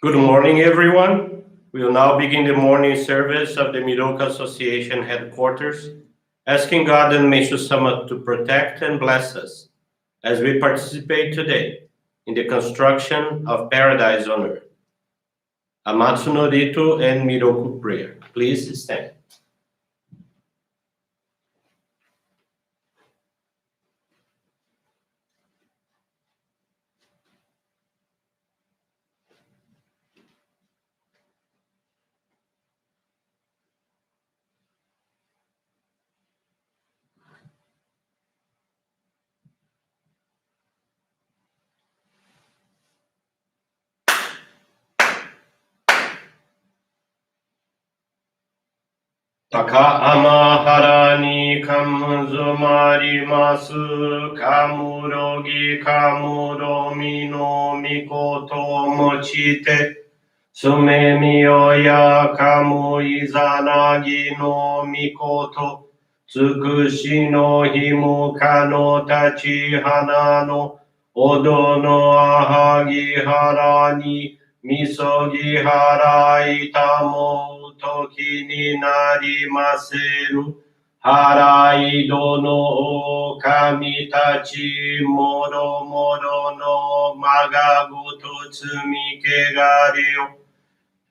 Good morning, everyone. We will now begin the morning service of the Miroku Association headquarters, asking God and Meishu-sama to protect and bless us as we participate today in the construction of paradise on earth. Amatsu-Norito and Miroku Prayer. Please stand. Taka amahara ni kamuzumarimasu kamurogi kamuromi no mikoto mochite Sume ya kamu izanagi no mikoto tsukushi no himuka no tachi hana no odo no ahagi hara ni misogi hara itamo toki ni narimaseru haraido no kami tachi moro moro no magagoto tsumike ga ryo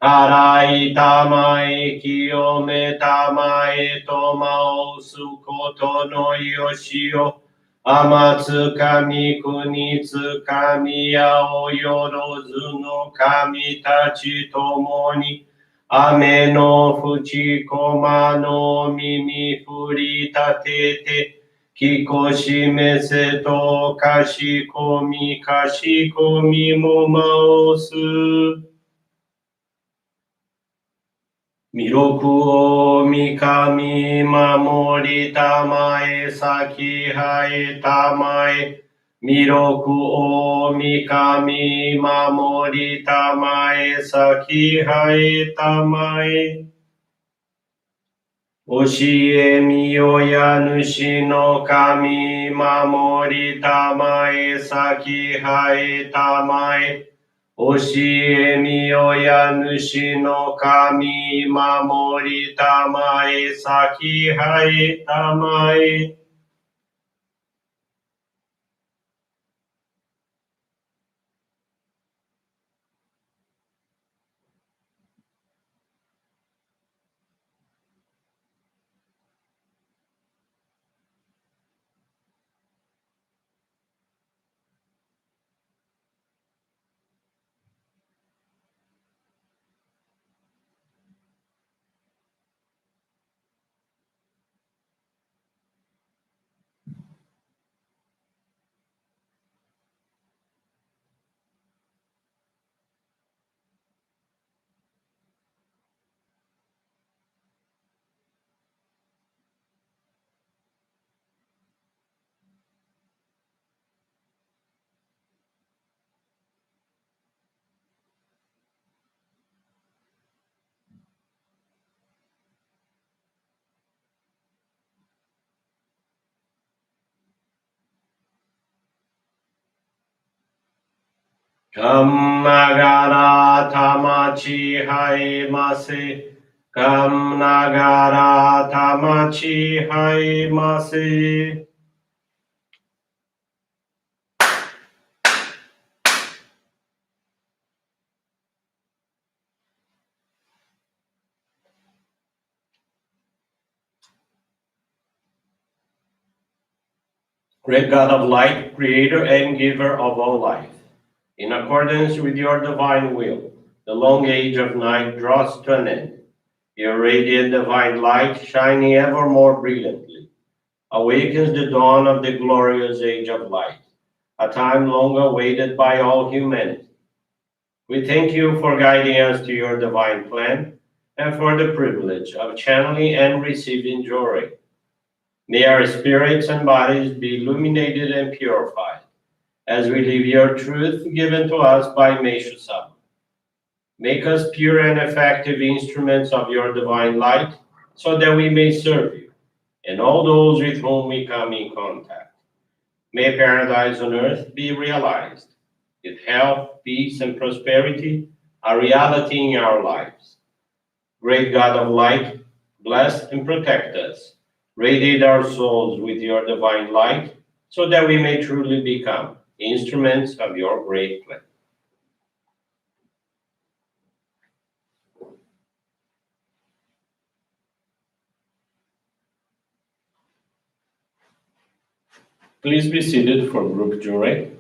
Arai tamae kiyome tamae tomao sukoto no yoshio Amatsu kami kunitsu kami yao yorozu no kami tachi tomoni Ame no fuchi koma no mimi furi tatete Kikoshi mese to kashikomi kashikomi mo maosu Miroku o mikami mamori tamae saki hae tamae. Miroku o mikami mamori tamae saki hae tamae. Oshie miyoya nushi no kami mamori tamae saki hae tamae. Oshie miyoya nushi no kami mamori tamae saki hae tamae. Kam nagara tamachi hae mase. Kam nagara tamachi hae mase. Great God of light, creator and giver of all life, in accordance with your divine will, the long age of night draws to an end. Your radiant divine light, shining ever more brilliantly, awakens the dawn of the glorious age of light, a time long awaited by all humanity. We thank you for guiding us to your divine plan and for the privilege of channeling and receiving Johrei. May our spirits and bodies be illuminated and purified as we live your truth given to us by Meishu-sama. Make us pure and effective instruments of your divine light so that we may serve you and all those with whom we come in contact. May paradise on earth be realized with health, peace, and prosperity a reality in our lives. Great God of light, bless and protect us. Radiate our souls with your divine light so that we may truly become instruments of your great plan. Please be seated for group Johrei.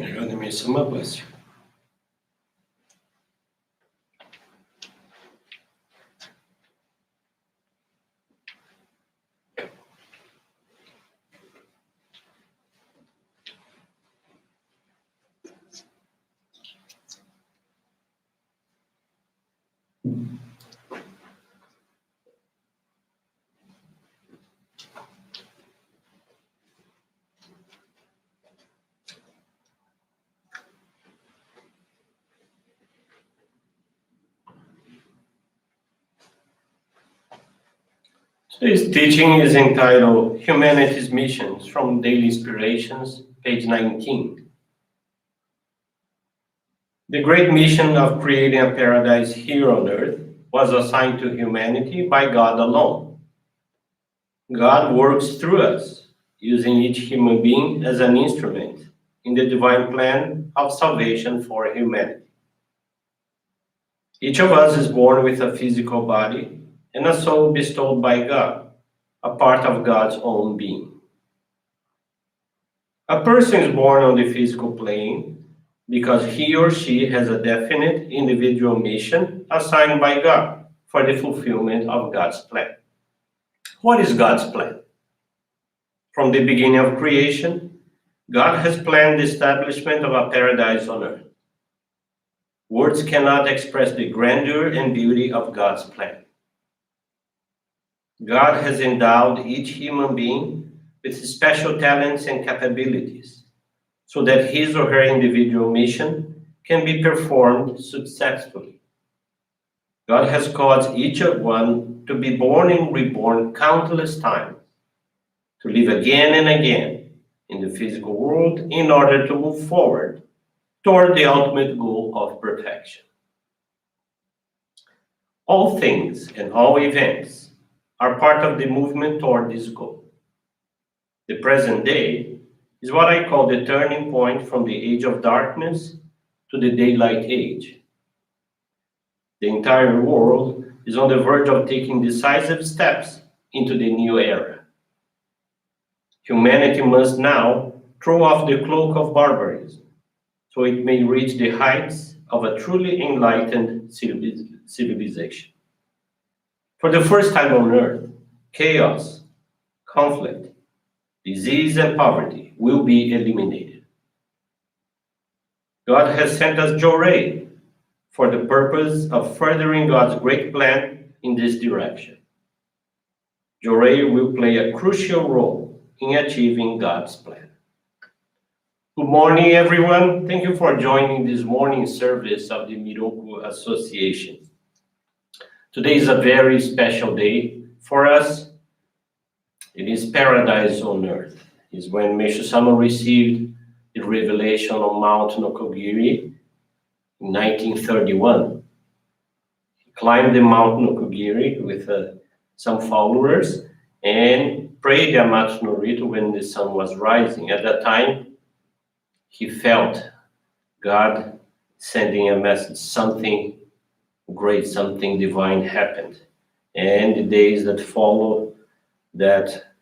Meishu-sama bless you. Today's teaching is entitled Humanity's Missions from Daily Inspirations, page 19. The great mission of creating a paradise here on earth was assigned to humanity by God alone. God works through us, using each human being as an instrument in the divine plan of salvation for humanity. Each of us is born with a physical body and a soul bestowed by God, a part of God's own being. A person is born on the physical plane because he or she has a definite individual mission assigned by God for the fulfillment of God's plan. What is God's plan? From the beginning of creation, God has planned the establishment of a paradise on earth. Words cannot express the grandeur and beauty of God's plan. God has endowed each human being with special talents and capabilities so that his or her individual mission can be performed successfully. God has caused each one to be born and reborn countless times, to live again and again in the physical world in order to move forward toward the ultimate goal of perfection. All things and all events are part of the movement toward this goal. The present day is what I call the turning point from the age of darkness to the daylight age. The entire world is on the verge of taking decisive steps into the new era. Humanity must now throw off the cloak of barbarism so it may reach the heights of a truly enlightened civilization. For the first time on earth, chaos, conflict, disease, and poverty will be eliminated. God has sent us Johrei for the purpose of furthering God's great plan in this direction. Johrei will play a crucial role in achieving God's plan. Good morning, everyone. Thank you for joining this morning service of the Miroku Association. Today is a very special day for us. It is paradise on earth. It's when Meishu-sama received the revelation on Mount Nokogiri in 1931. He climbed the Mount Nokogiri with some followers and prayed the Amatsu-Norito when the sun was rising. At that time, he felt God sending a message, something great, something divine happened. And the days that followed that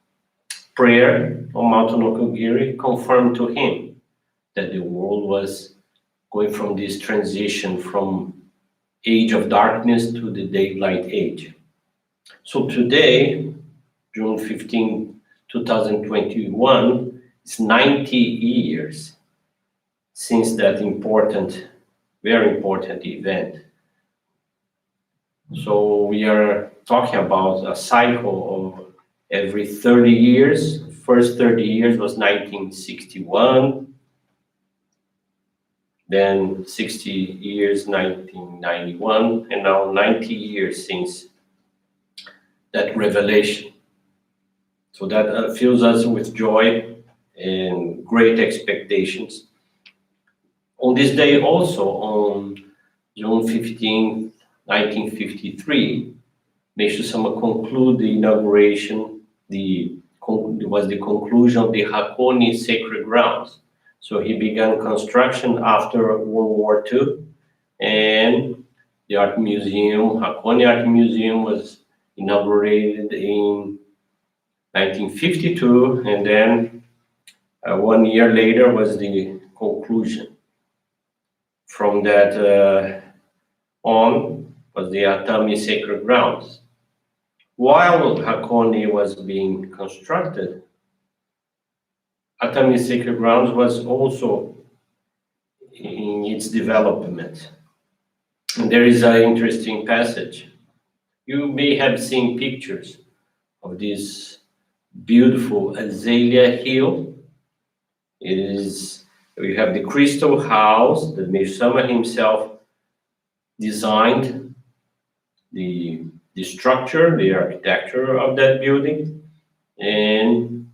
prayer on Mount Nokogiri confirmed to him that the world was going from this transition from age of darkness to the daylight age. So today, June 15, 2021, it's 90 years since that important, very important event. So we are talking about a cycle of every 30 years. First 30 years was 1961, then 60 years, 1991, and now 90 years since that revelation. So that fills us with joy and great expectations. On this day also, on June 15, 1953, Meishu-sama concluded the inauguration, was the conclusion of the Hakone Sacred Grounds. So he began construction after World War II, and the Art Museum, Hakone Art Museum, was inaugurated in 1952, and then 1 year later was the conclusion. From that on was the Atami Sacred Grounds. While Hakone was being constructed, Atami Sacred Grounds was also in its development. And there is an interesting passage. You may have seen pictures of this beautiful azalea hill. It is, we have the crystal house that Meishu-sama himself designed, the structure, the architecture of that building, and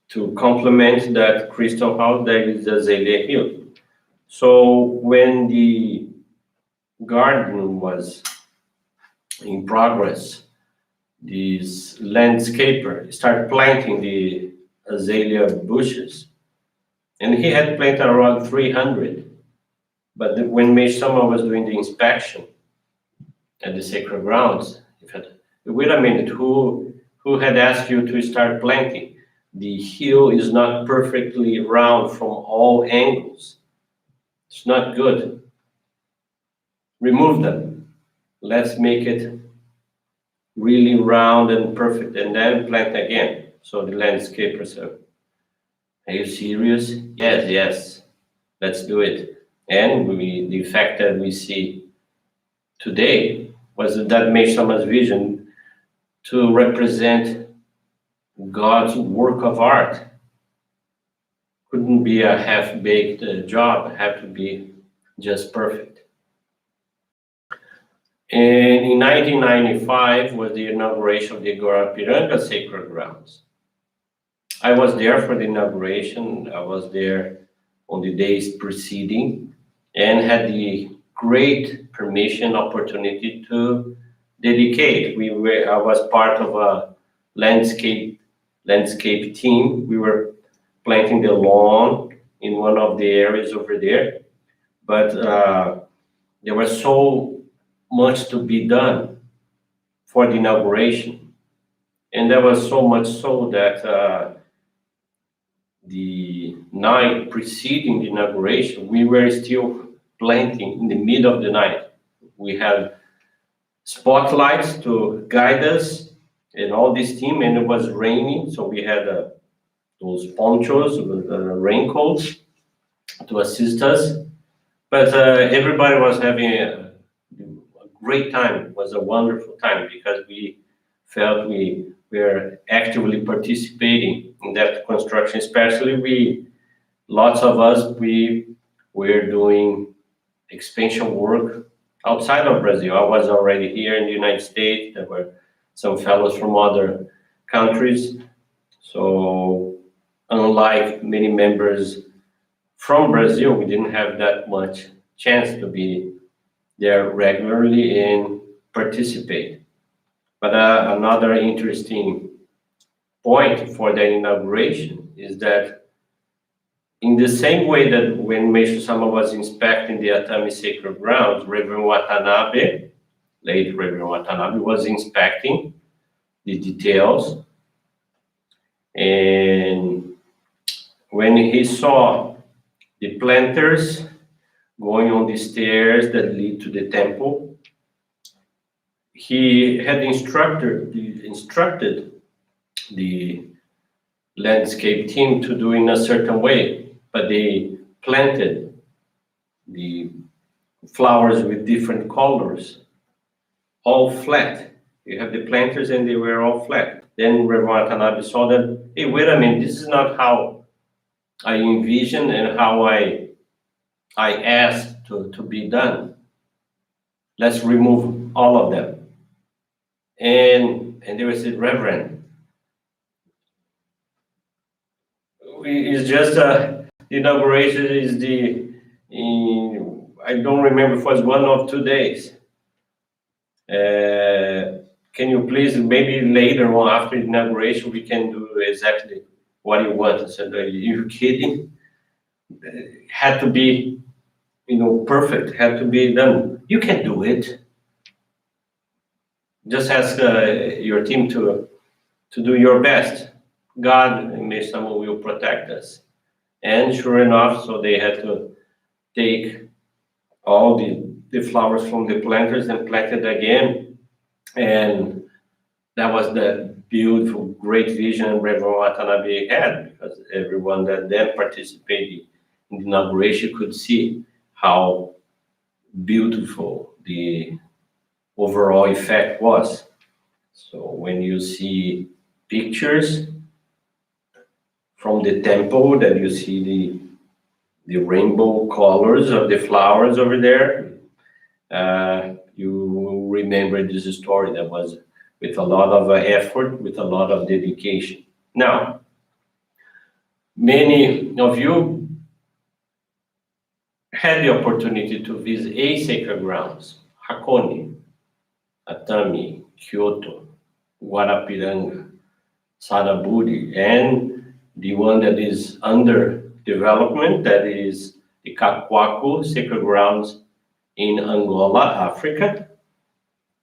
to complement that crystal house, there is the azalea hill. So when the garden was in progress, this landscaper started planting the azalea bushes, and he had planted around 300. But when Meishu-sama was doing the inspection at the sacred grounds, he said, "Wait a minute, who had asked you to start planting? The hill is not perfectly round from all angles. It's not good. Remove them. Let's make it really round and perfect, and then plant again." So the landscaper said, "Are you serious?" Yes, yes, let's do it. And the fact that we see today was that Meishu-sama's vision to represent God's work of art. Couldn't be a half-baked job, had to be just perfect. And in 1995 was the inauguration of the Guarapiranga Sacred Grounds. I was there for the inauguration. I was there on the days preceding and had the great permission opportunity to dedicate. I was part of a landscape team. We were planting the lawn in one of the areas over there, but there was so much to be done for the inauguration, and there was so much so that the night preceding the inauguration, we were still planting in the middle of the night. We had spotlights to guide us and all this team, and it was raining, so we had those ponchos, raincoats to assist us. But everybody was having a great time. It was a wonderful time because we felt we were actively participating in that construction. Especially lots of us, we were doing expansion work outside of Brazil. I was already here in the United States. There were some fellows from other countries. So unlike many members from Brazil, we didn't have that much chance to be there regularly and participate. But another interesting point for the inauguration is that in the same way that when Meishu-sama was inspecting the Atami Sacred Grounds, Reverend Watanabe, late Reverend Watanabe, was inspecting the details. And when he saw the planters going on the stairs that lead to the temple, he had instructed the landscape team to do in a certain way, but they planted the flowers with different colors, all flat. You have the planters and they were all flat. Then Reverend Watanabe saw that, hey, wait a minute, this is not how I envisioned and how I asked to be done. Let's remove all of them. And they said, Reverend, it's just the inauguration is I don't remember if it was 1 or 2 days. Can you please, maybe later on after the inauguration, we can do exactly what you want. I said, are you kidding? It had to be, perfect, had to be done. You can do it. Just ask your team to do your best. God and Meishu-sama will protect us. And sure enough, so they had to take all the flowers from the planters and plant it again. And that was the beautiful, great vision Reverend Watanabe had, because everyone that then participated in the inauguration could see how beautiful the overall effect was. So when you see pictures from the temple, that you see the rainbow colors of the flowers over there, you will remember this story that was with a lot of effort, with a lot of dedication. Now, many of you had the opportunity to visit a sacred grounds, Hakone, Atami, Kyoto, Guarapiranga, Saraburi, and the one that is under development, that is the Kakwaku Sacred Grounds in Angola, Africa.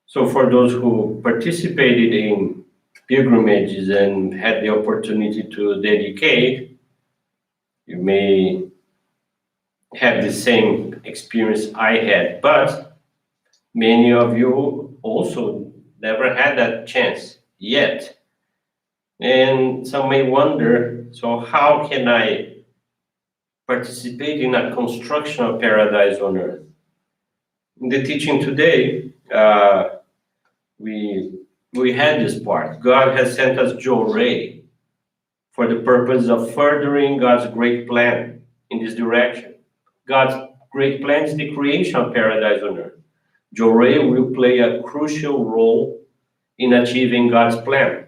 So for those who participated in pilgrimages and had the opportunity to dedicate, you may have the same experience I had, but many of you also never had that chance yet. And some may wonder, so how can I participate in a construction of paradise on earth? In the teaching today, we we had this part. God has sent us Johrei for the purpose of furthering God's great plan in this direction. God's great plan is the creation of paradise on earth. Johrei will play a crucial role in achieving God's plan.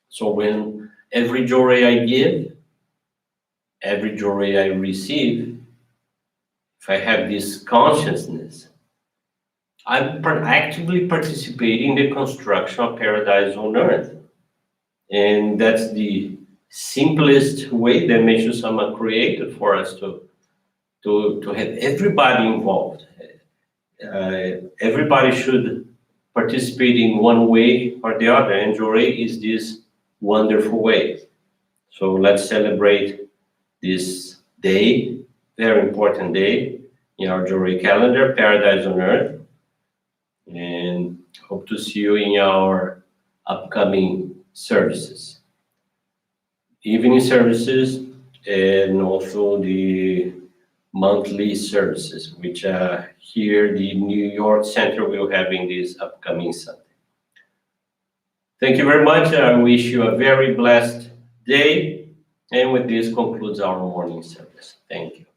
So when every Johrei I give, every Johrei I receive, if I have this consciousness, I'm actively participating in the construction of paradise on earth. And that's the simplest way that Meishu-sama created for us to have everybody involved. Everybody should participate in one way or the other, and Johrei is this wonderful way. So let's celebrate this day, very important day in our Johrei calendar, Paradise on Earth, and hope to see you in our upcoming services, evening services, and also the monthly services, which here the New York Center will have in this upcoming Sunday. Thank you very much. I wish you a very blessed day. And with this concludes our morning service. Thank you.